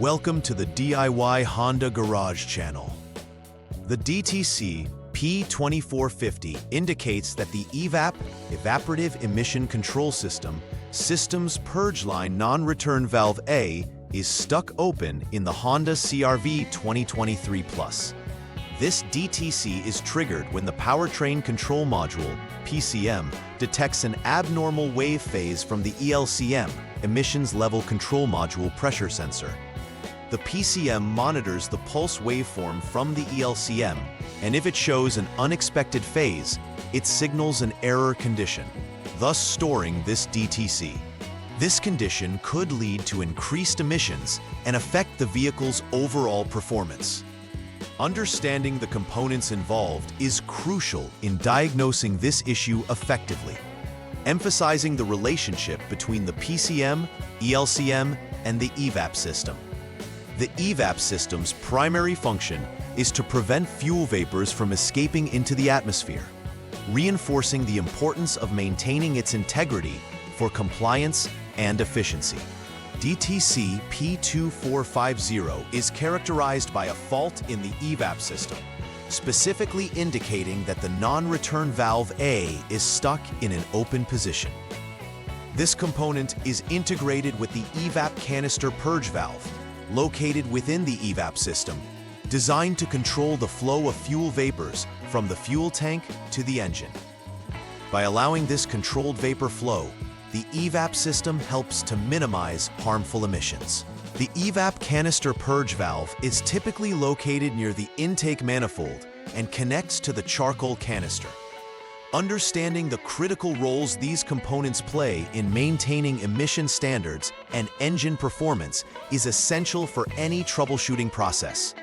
Welcome to the DIY Honda Garage channel. The DTC P2450 indicates that the EVAP, Evaporative Emission Control System's purge line non-return valve A is stuck open in the Honda CR-V 2023 Plus. This DTC is triggered when the Powertrain Control Module, PCM, detects an abnormal wave phase from the ELCM, Emissions Level Control Module pressure sensor. The PCM monitors the pulse waveform from the ELCM, and if it shows an unexpected phase, it signals an error condition, thus storing this DTC. This condition could lead to increased emissions and affect the vehicle's overall performance. Understanding the components involved is crucial in diagnosing this issue effectively, emphasizing the relationship between the PCM, ELCM, and the EVAP system. The EVAP system's primary function is to prevent fuel vapors from escaping into the atmosphere, reinforcing the importance of maintaining its integrity for compliance and efficiency. DTC P2450 is characterized by a fault in the EVAP system, specifically indicating that the non-return valve A is stuck in an open position. This component is integrated with the EVAP canister purge valve, located within the EVAP system, designed to control the flow of fuel vapors from the fuel tank to the engine. By allowing this controlled vapor flow, the EVAP system helps to minimize harmful emissions. The EVAP canister purge valve is typically located near the intake manifold and connects to the charcoal canister. Understanding the critical roles these components play in maintaining emission standards and engine performance is essential for any troubleshooting process.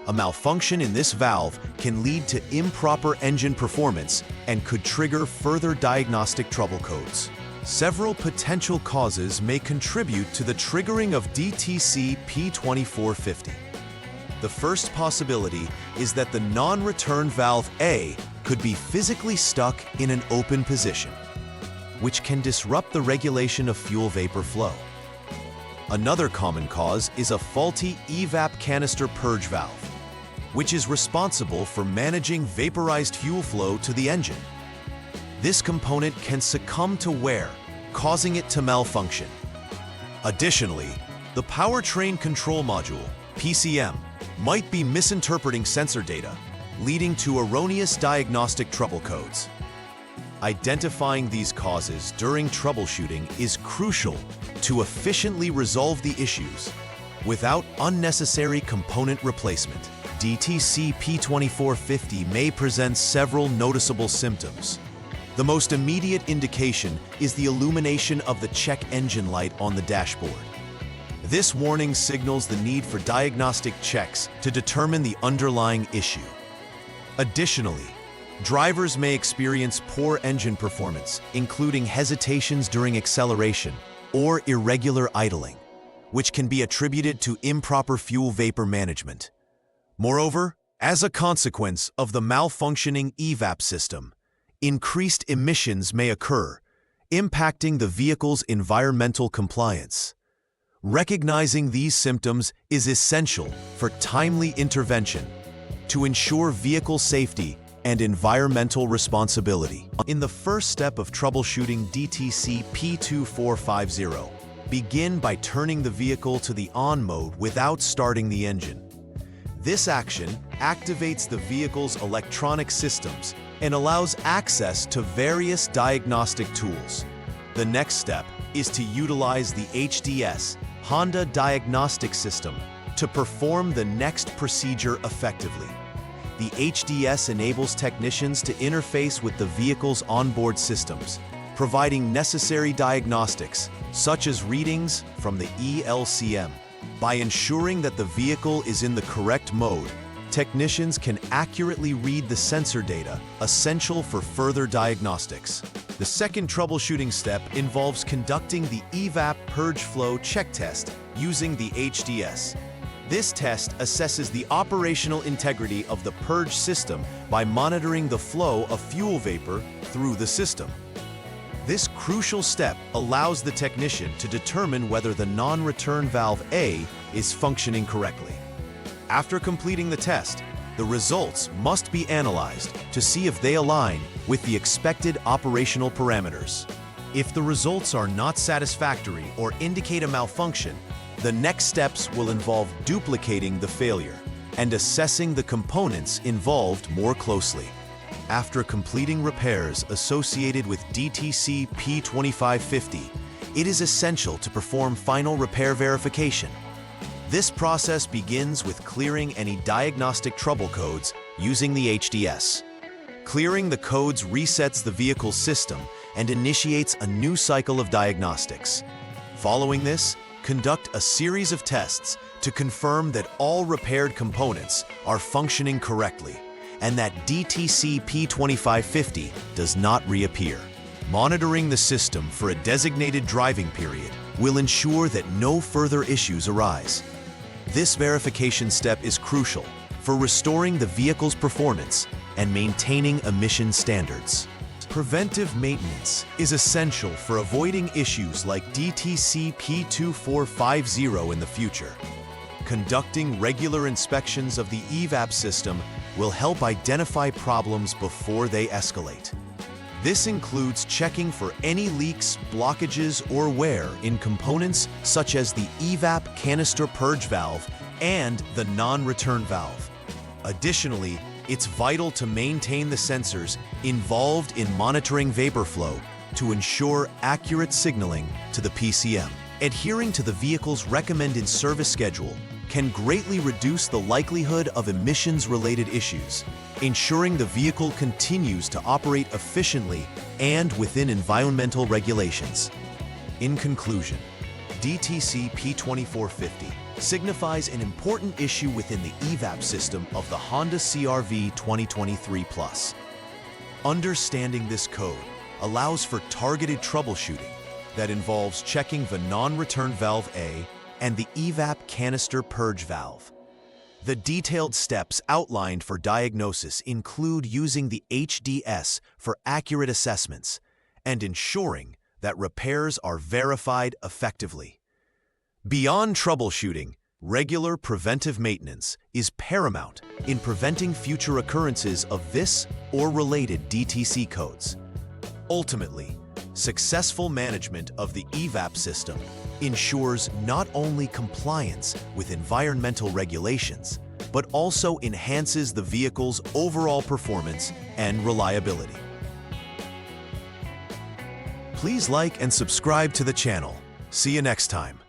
A malfunction in this valve can lead to improper engine performance and could trigger further diagnostic trouble codes. Several potential causes may contribute to the triggering of DTC P2450. The first possibility is that the non-return valve A could be physically stuck in an open position, which can disrupt the regulation of fuel vapor flow. Another common cause is a faulty EVAP canister purge valve, which is responsible for managing vaporized fuel flow to the engine. This component can succumb to wear, causing it to malfunction. Additionally, the Powertrain Control Module, PCM, might be misinterpreting sensor data, leading to erroneous diagnostic trouble codes. Identifying these causes during troubleshooting is crucial to efficiently resolve the issues without unnecessary component replacement. DTC P2450 may present several noticeable symptoms. The most immediate indication is the illumination of the check engine light on the dashboard. This warning signals the need for diagnostic checks to determine the underlying issue. Additionally, drivers may experience poor engine performance, including hesitations during acceleration or irregular idling, which can be attributed to improper fuel vapor management. Moreover, as a consequence of the malfunctioning EVAP system, increased emissions may occur, impacting the vehicle's environmental compliance. Recognizing these symptoms is essential for timely intervention to ensure vehicle safety and environmental responsibility. In the first step of troubleshooting DTC P2450, begin by turning the vehicle to the on mode without starting the engine. This action activates the vehicle's electronic systems and allows access to various diagnostic tools. The next step is to utilize the HDS, Honda Diagnostic System, to perform the next procedure effectively. The HDS enables technicians to interface with the vehicle's onboard systems, providing necessary diagnostics, such as readings from the ELCM. By ensuring that the vehicle is in the correct mode, technicians can accurately read the sensor data, essential for further diagnostics. The second troubleshooting step involves conducting the EVAP purge flow check test using the HDS. This test assesses the operational integrity of the purge system by monitoring the flow of fuel vapor through the system. This crucial step allows the technician to determine whether the non-return valve A is functioning correctly. After completing the test, the results must be analyzed to see if they align with the expected operational parameters. If the results are not satisfactory or indicate a malfunction, the next steps will involve duplicating the failure and assessing the components involved more closely. After completing repairs associated with DTC P2550, it is essential to perform final repair verification. This process begins with clearing any diagnostic trouble codes using the HDS. Clearing the codes resets the vehicle's system and initiates a new cycle of diagnostics. Following this, conduct a series of tests to confirm that all repaired components are functioning correctly and that DTC P2550 does not reappear. Monitoring the system for a designated driving period will ensure that no further issues arise. This verification step is crucial for restoring the vehicle's performance and maintaining emission standards. Preventive maintenance is essential for avoiding issues like DTC P2450 in the future. Conducting regular inspections of the EVAP system will help identify problems before they escalate. This includes checking for any leaks, blockages, or wear in components such as the EVAP canister purge valve and the non-return valve. Additionally, it's vital to maintain the sensors involved in monitoring vapor flow to ensure accurate signaling to the PCM. Adhering to the vehicle's recommended service schedule can greatly reduce the likelihood of emissions-related issues, ensuring the vehicle continues to operate efficiently and within environmental regulations. In conclusion, DTC P2450 signifies an important issue within the EVAP system of the Honda CR-V 2023 Plus. Understanding this code allows for targeted troubleshooting that involves checking the non-return valve A and the EVAP canister purge valve. The detailed steps outlined for diagnosis include using the HDS for accurate assessments and ensuring that repairs are verified effectively. Beyond troubleshooting, regular preventive maintenance is paramount in preventing future occurrences of this or related DTC codes. Ultimately, successful management of the EVAP system ensures not only compliance with environmental regulations, but also enhances the vehicle's overall performance and reliability. Please like and subscribe to the channel. See you next time.